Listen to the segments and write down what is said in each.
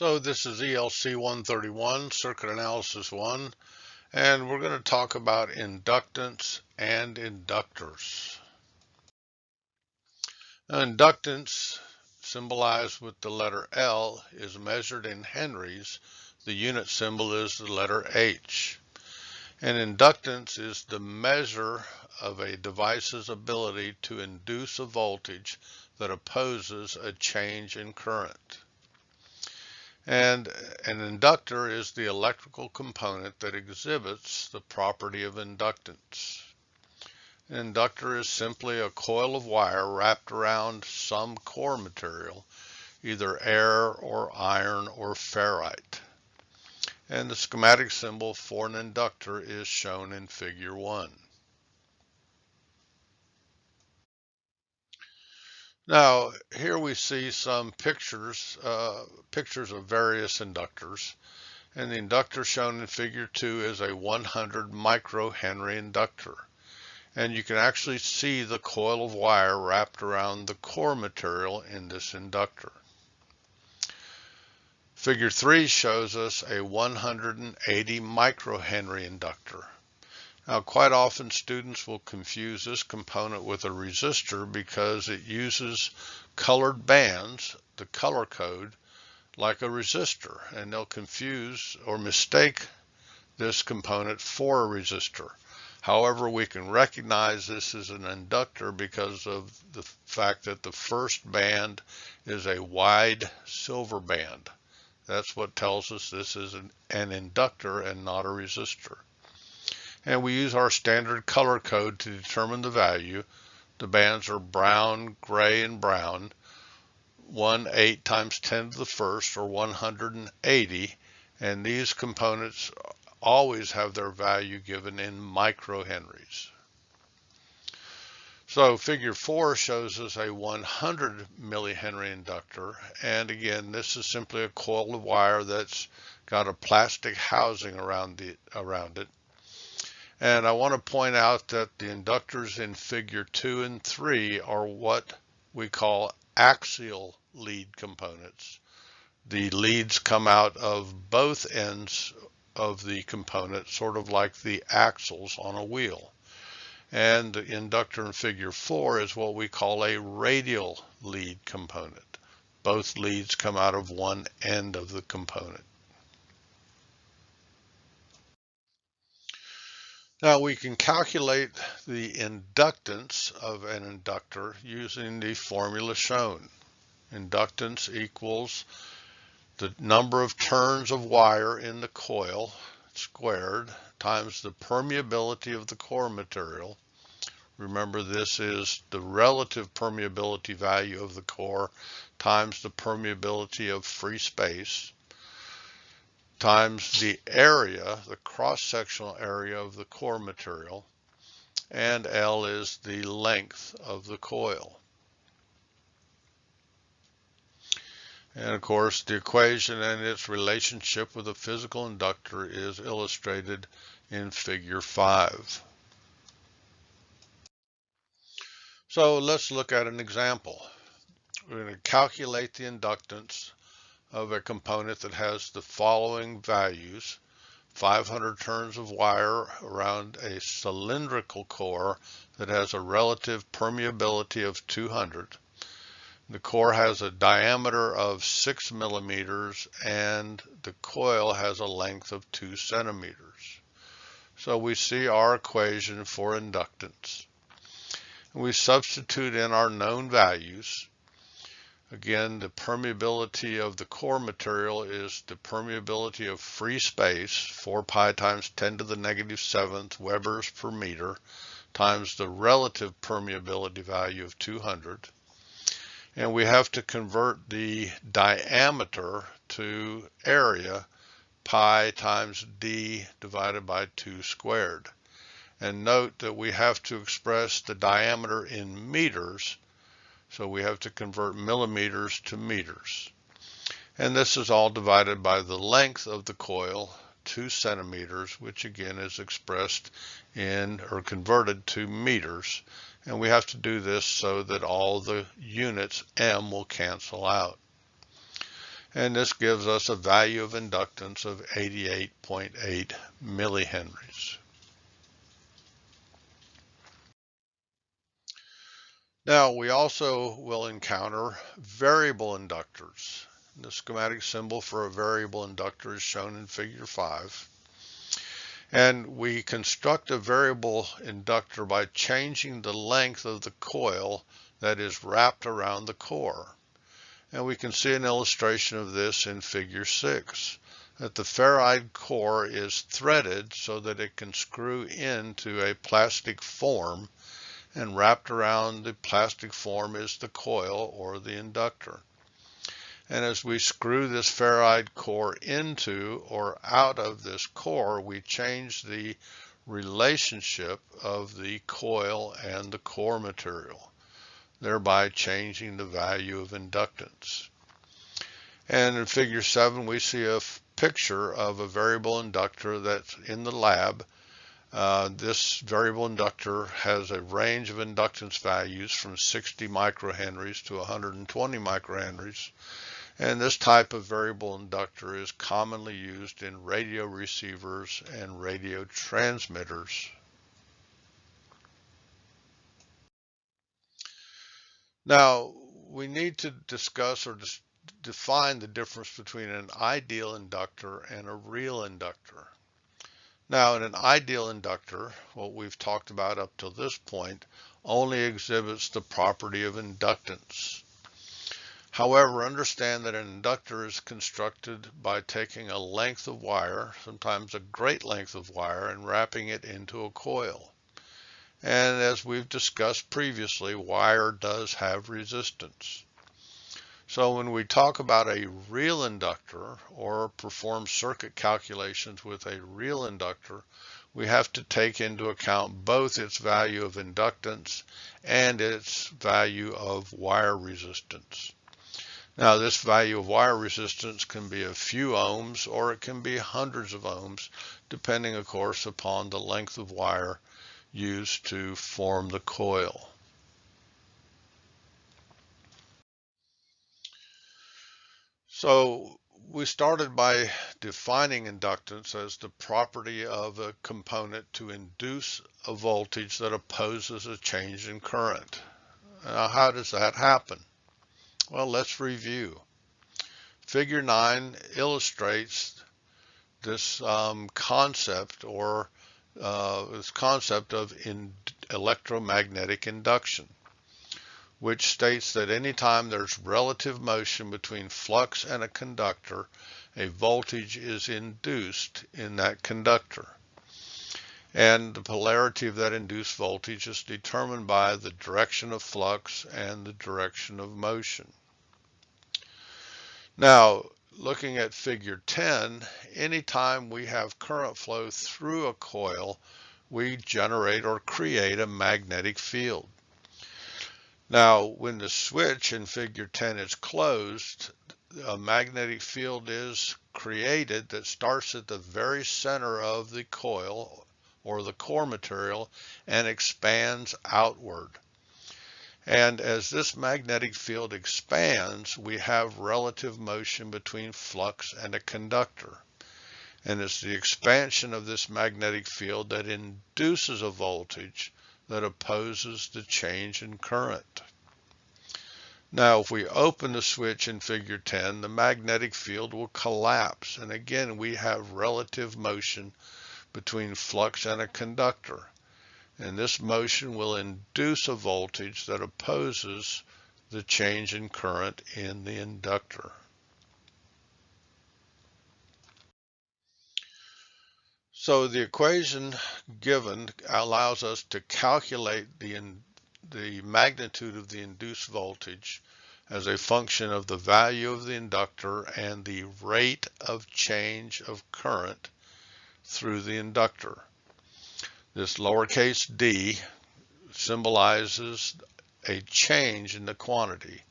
So this is ELC131, Circuit Analysis 1, and we're going to talk about inductance and inductors. Now, inductance, symbolized with the letter L, is measured in henries. The unit symbol is the letter H. And inductance is the measure of a device's ability to induce a voltage that opposes a change in current. And an inductor is the electrical component that exhibits the property of inductance. An inductor is simply a coil of wire wrapped around some core material, either air or iron or ferrite. And the schematic symbol for an inductor is shown in Figure 1. Now, here we see some pictures of various inductors. And the inductor shown in Figure 2 is a 100 microhenry inductor. And you can actually see the coil of wire wrapped around the core material in this inductor. Figure 3 shows us a 180 microhenry inductor. Now, quite often students will confuse this component with a resistor because it uses colored bands, the color code, like a resistor, and they'll confuse or mistake this component for a resistor. However, we can recognize this as an inductor because of the fact that the first band is a wide silver band. That's what tells us this is an inductor and not a resistor. And we use our standard color code to determine the value. The bands are brown, gray, and brown. 1/8 times 10 to the first, or 180, and these components always have their value given in microhenries. So Figure 4 shows us a 100 millihenry inductor, and again, this is simply a coil of wire that's got a plastic housing around it. And I want to point out that the inductors in Figure 2 and 3 are what we call axial lead components. The leads come out of both ends of the component, sort of like the axles on a wheel. And the inductor in Figure 4 is what we call a radial lead component. Both leads come out of one end of the component. Now we can calculate the inductance of an inductor using the formula shown. Inductance equals the number of turns of wire in the coil squared times the permeability of the core material. Remember, this is the relative permeability value of the core times the permeability of free space, times the area, the cross-sectional area of the core material, and L is the length of the coil. And of course, the equation and its relationship with a physical inductor is illustrated in Figure 5. So let's look at an example. We're going to calculate the inductance of a component that has the following values: 500 turns of wire around a cylindrical core that has a relative permeability of 200. The core has a diameter of 6 millimeters and the coil has a length of 2 centimeters. So we see our equation for inductance. We substitute in our known values. Again, the permeability of the core material is the permeability of free space, 4 pi times 10 to the negative 7th Webers per meter, times the relative permeability value of 200. And we have to convert the diameter to area, pi times d divided by 2 squared. And note that we have to express the diameter in meters, so we have to convert millimeters to meters. And this is all divided by the length of the coil, 2 centimeters, which again is expressed in or converted to meters. And we have to do this so that all the units M will cancel out. And this gives us a value of inductance of 88.8 millihenries. Now, we also will encounter variable inductors. The schematic symbol for a variable inductor is shown in figure 5. And we construct a variable inductor by changing the length of the coil that is wrapped around the core. And we can see an illustration of this in figure 6, that the ferrite core is threaded so that it can screw into a plastic form, and wrapped around the plastic form is the coil or the inductor. And as we screw this ferrite core into or out of this core, we change the relationship of the coil and the core material, thereby changing the value of inductance. And in figure 7, we see a picture of a variable inductor that's in the lab. This variable inductor has a range of inductance values from 60 microhenries to 120 microhenries. And this type of variable inductor is commonly used in radio receivers and radio transmitters. Now, we need to discuss or define the difference between an ideal inductor and a real inductor. Now, in an ideal inductor, what we've talked about up to this point only exhibits the property of inductance. However, understand that an inductor is constructed by taking a length of wire, sometimes a great length of wire, and wrapping it into a coil. And as we've discussed previously, wire does have resistance. So when we talk about a real inductor or perform circuit calculations with a real inductor, we have to take into account both its value of inductance and its value of wire resistance. Now, this value of wire resistance can be a few ohms or it can be hundreds of ohms, depending, of course, upon the length of wire used to form the coil. So we started by defining inductance as the property of a component to induce a voltage that opposes a change in current. Now, how does that happen? Well, let's review. Figure 9 illustrates this concept of electromagnetic induction, which states that anytime there's relative motion between flux and a conductor, a voltage is induced in that conductor. And the polarity of that induced voltage is determined by the direction of flux and the direction of motion. Now, looking at figure 10, anytime we have current flow through a coil, we generate or create a magnetic field. Now, when the switch in figure 10 is closed, a magnetic field is created that starts at the very center of the coil or the core material and expands outward. And as this magnetic field expands, we have relative motion between flux and a conductor. And it's the expansion of this magnetic field that induces a voltage that opposes the change in current. Now, if we open the switch in figure 10, the magnetic field will collapse. And again, we have relative motion between flux and a conductor. And this motion will induce a voltage that opposes the change in current in the inductor. So the equation given allows us to calculate the magnitude of the induced voltage as a function of the value of the inductor and the rate of change of current through the inductor. This lowercase d symbolizes a change in the quantity.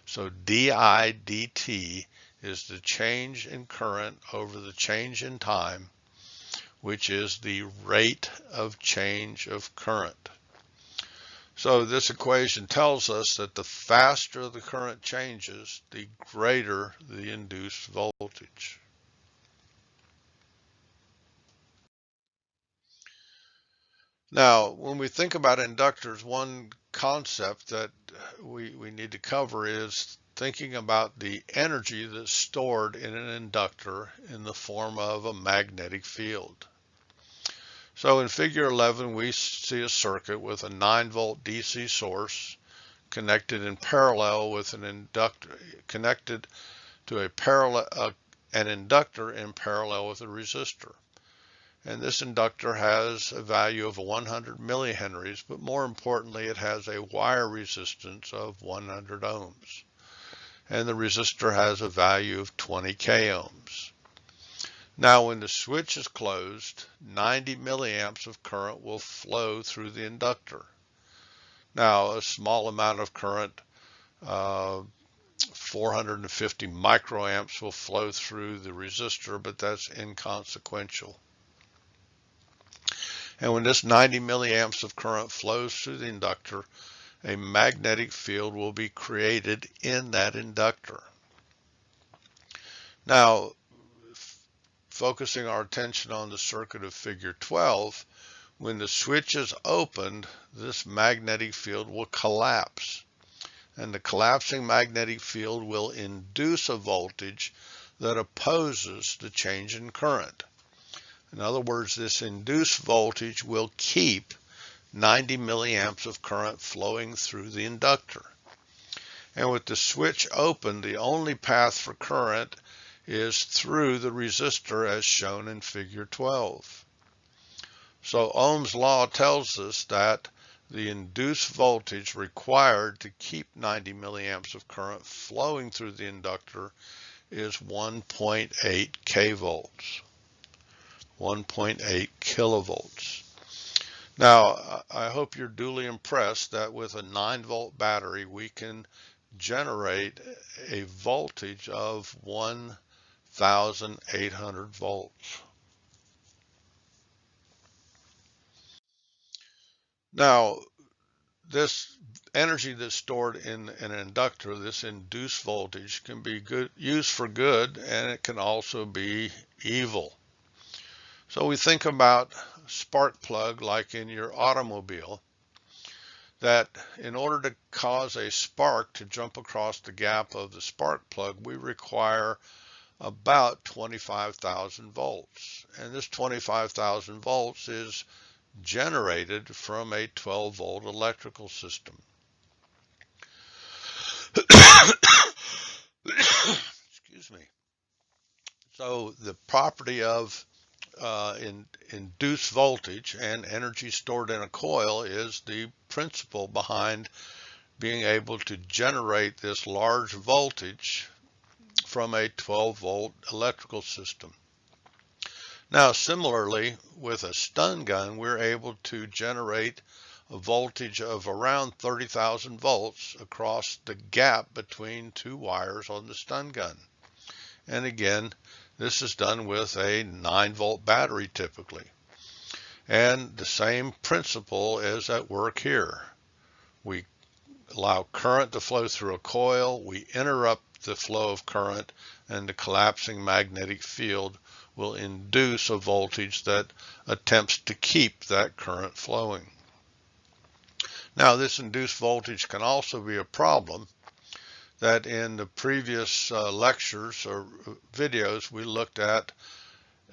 So di dt is the change in current over the change in time, which is the rate of change of current. So this equation tells us that the faster the current changes, the greater the induced voltage. Now, when we think about inductors, one concept that we need to cover is thinking about the energy that's stored in an inductor in the form of a magnetic field. So in figure 11, we see a circuit with a 9-volt DC source connected in parallel with an inductor, connected to an inductor in parallel with a resistor. And this inductor has a value of 100 millihenries, but more importantly, it has a wire resistance of 100 ohms. And the resistor has a value of 20 k ohms. Now, when the switch is closed, 90 milliamps of current will flow through the inductor. Now, a small amount of current, 450 microamps, will flow through the resistor, but that's inconsequential. And when this 90 milliamps of current flows through the inductor, a magnetic field will be created in that inductor. Now, focusing our attention on the circuit of figure 12, when the switch is opened, this magnetic field will collapse. And the collapsing magnetic field will induce a voltage that opposes the change in current. In other words, this induced voltage will keep 90 milliamps of current flowing through the inductor. And with the switch open, the only path for current is through the resistor as shown in figure 12. So Ohm's law tells us that the induced voltage required to keep 90 milliamps of current flowing through the inductor is 1.8 kvolts, 1.8 kilovolts. Now, I hope you're duly impressed that with a 9-volt battery, we can generate a voltage of 1,800 volts. Now, this energy that's stored in an inductor, this induced voltage, can be used for good, and it can also be evil. So we think about spark plug like in your automobile, that in order to cause a spark to jump across the gap of the spark plug, we require about 25,000 volts. And this 25,000 volts is generated from a 12-volt electrical system. Excuse me. So the property of induced voltage and energy stored in a coil is the principle behind being able to generate this large voltage from a 12-volt electrical system. Now, similarly, with a stun gun, we're able to generate a voltage of around 30,000 volts across the gap between two wires on the stun gun. And again, this is done with a 9-volt battery typically. And the same principle is at work here. We allow current to flow through a coil, we interrupt the flow of current, and the collapsing magnetic field will induce a voltage that attempts to keep that current flowing. Now, this induced voltage can also be a problem. That in the previous lectures or videos, we looked at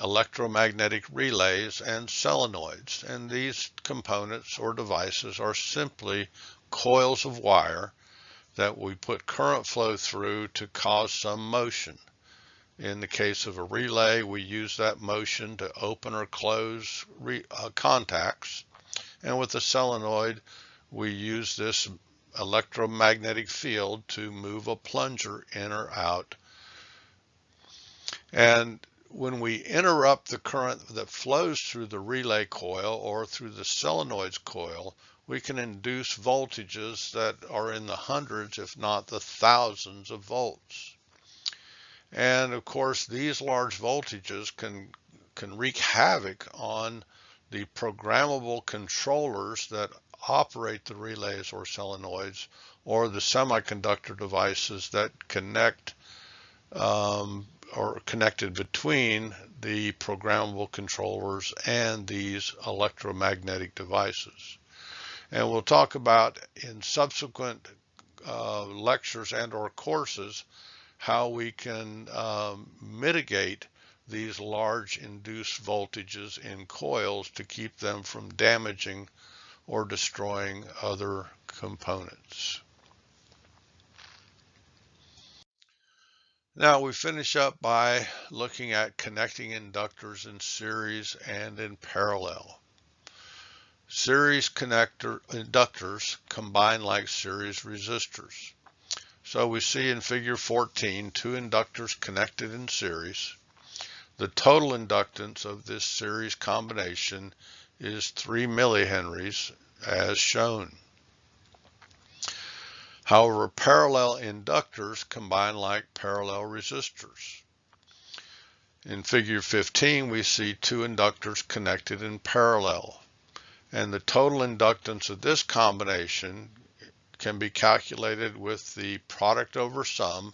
electromagnetic relays and solenoids, and these components or devices are simply coils of wire that we put current flow through to cause some motion. In the case of a relay, we use that motion to open or close contacts, and with a solenoid, we use this electromagnetic field to move a plunger in or out. And when we interrupt the current that flows through the relay coil or through the solenoid's coil, we can induce voltages that are in the hundreds, if not the thousands of volts. And of course, these large voltages can wreak havoc on the programmable controllers that operate the relays or solenoids or the semiconductor devices that connect or connected between the programmable controllers and these electromagnetic devices. And we'll talk about in subsequent lectures and or courses how we can mitigate these large induced voltages in coils to keep them from damaging or destroying other components. Now we finish up by looking at connecting inductors in series and in parallel. Series inductors combine like series resistors. So we see in figure 14 two inductors connected in series. The total inductance of this series combination is 3 millihenries as shown. However, parallel inductors combine like parallel resistors. In figure 15, we see two inductors connected in parallel, and the total inductance of this combination can be calculated with the product over sum,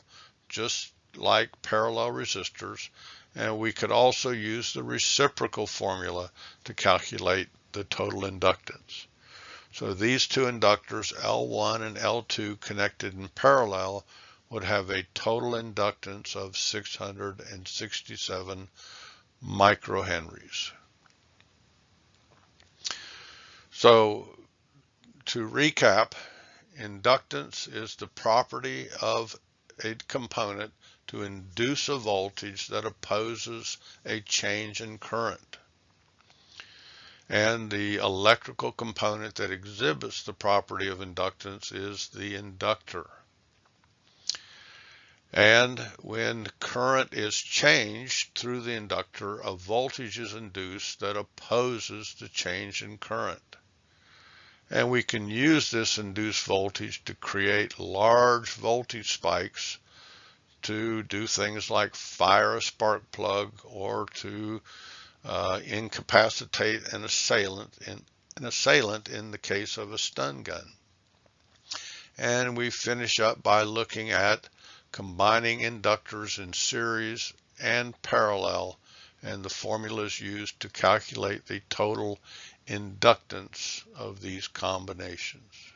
just like parallel resistors, and we could also use the reciprocal formula to calculate the total inductance. So these two inductors, L1 and L2, connected in parallel would have a total inductance of 667 microhenries. So to recap, inductance is the property of a component to induce a voltage that opposes a change in current. And the electrical component that exhibits the property of inductance is the inductor. And when current is changed through the inductor, a voltage is induced that opposes the change in current. And we can use this induced voltage to create large voltage spikes to do things like fire a spark plug or to incapacitate an assailant in the case of a stun gun. And we finish up by looking at combining inductors in series and parallel and the formulas used to calculate the total inductance of these combinations.